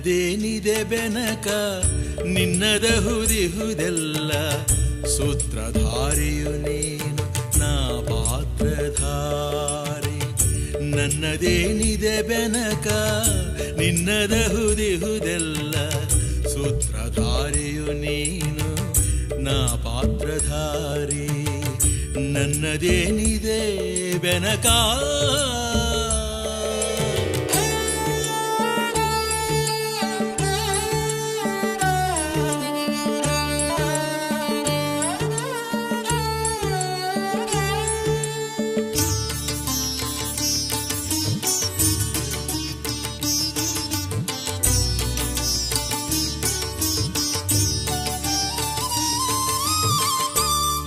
ನನ್ನದೇನಿದೆ ಬೆನಕ ನಿನ್ನದಹುದಿಹುದೆಲ್ಲ ಸೂತ್ರಧಾರಿಯು ನೀನು ನಾ ಪಾತ್ರಧಾರಿ. ನನ್ನದೇನಿದೆ ಬೆನಕ ನಿನ್ನದಹುದಿಹುದೆಲ್ಲ ಸೂತ್ರಧಾರಿಯು ನೀನು ನಾ ಪಾತ್ರಧಾರಿ. ನನ್ನದೇನಿದೆ ಬೆನಕ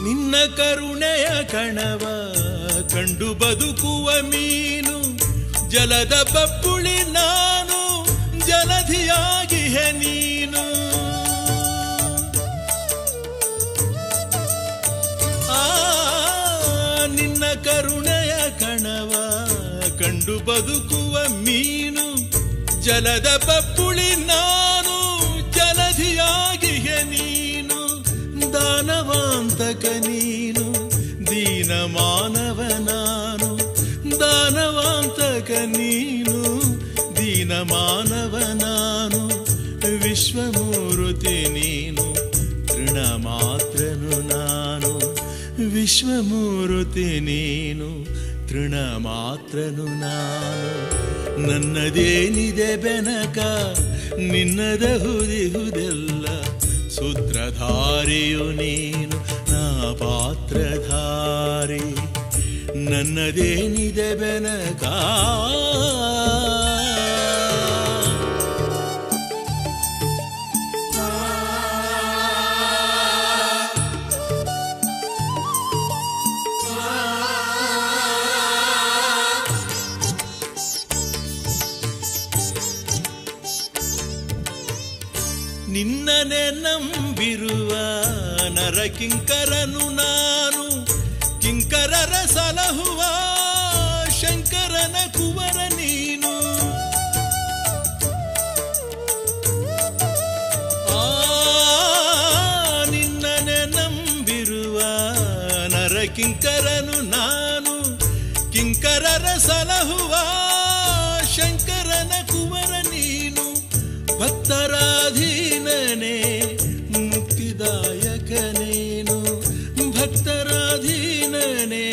ನಿನ್ನ ಕರುಣೆಯ ಕಣವ ಕಂಡು ಬದುಕುವ ಮೀನು ಜಲದ ಬಬ್ಬುಳಿ ನಾನು ಜಲಧಿಯಾಗಿಹೆ ನೀನು. ನಿನ್ನ ಕರುಣೆಯ ಕಣವ ಕಂಡು ಬದುಕುವ ಮೀನು ಜಲದ ಬಬ್ಬುಳಿ ನಾನು ಜಲಧಿಯಾಗಿಹೆ ನೀನು. ದಾನವಾಂತಕ ನೀನು ದೀನ ಮಾನವ ನಾನು. ದಾನವಾಂತಕ ನೀನು ದೀನ ಮಾನವ ನಾನು. ವಿಶ್ವಮೂರ್ತಿ ನೀನು ತೃಣ ಮಾತ್ರನು ನಾನು. ವಿಶ್ವಮೂರ್ತಿ ನೀನು ತೃಣ ಮಾತ್ರನು ನಾನು. ನನ್ನದೇನಿದೆ ಬೆನಕ ನಿನ್ನದಹುದಿಹುದೆಲ್ಲ ಸೂತ್ರಧಾರಿಯು ನೀನು ನಾ ಪಾತ್ರಧಾರಿ. ನನ್ನದೇನಿದೆ ಬೆನಕ ನಿನ್ನನೆ ನಂಬಿರುವ ನರಕಿಂಕರನು ನಾನು. ಕಿಂಕರರ ಸಲಹುವ ಶಂಕರನ ಕುವರ ನೀನು. ನಿನ್ನನೆ ನಂಬಿರುವ ನರಕಿಂಕರನು ನಾನು. ಕಿಂಕರರ ಸಲಹುವ ಶಂಕರನ ಕುವರ ನೀನು. ಭಕ್ತರಾಧೀನನೇ ಮುಕ್ತಿದಾಯಕನೇನು. ಭಕ್ತರಾಧೀನನೇ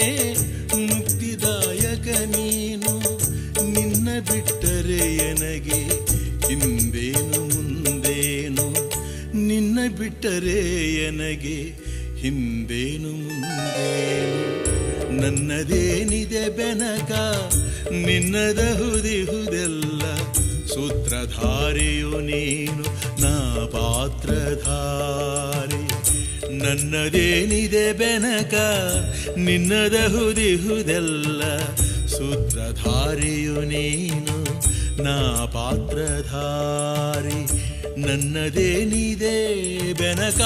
ಮುಕ್ತಿದಾಯಕ ನೀನು. ನಿನ್ನ ಬಿಟ್ಟರೆ ಎನಗೆ ಹಿಂದೇನು ಮುಂದೇನು. ನಿನ್ನ ಬಿಟ್ಟರೆ ಎನಗೆ ಹಿಂದೇನು ಮುಂದೇನು. ನನ್ನದೇನಿದೆ ಬೆನಕ ನಿನ್ನದಹುದಿಹುದೆಲ್ಲ ಸೂತ್ರಧಾರಿಯು ನೀನು ನಾ ಪಾತ್ರಧಾರಿ. ನನ್ನದೇನಿದೆ ಬೆನಕ ನಿನ್ನದಹುದಿಹುದೆಲ್ಲ ಸೂತ್ರಧಾರಿಯು ನೀನು ನಾ ಪಾತ್ರಧಾರಿ. ನನ್ನದೇನಿದೆ ಬೆನಕ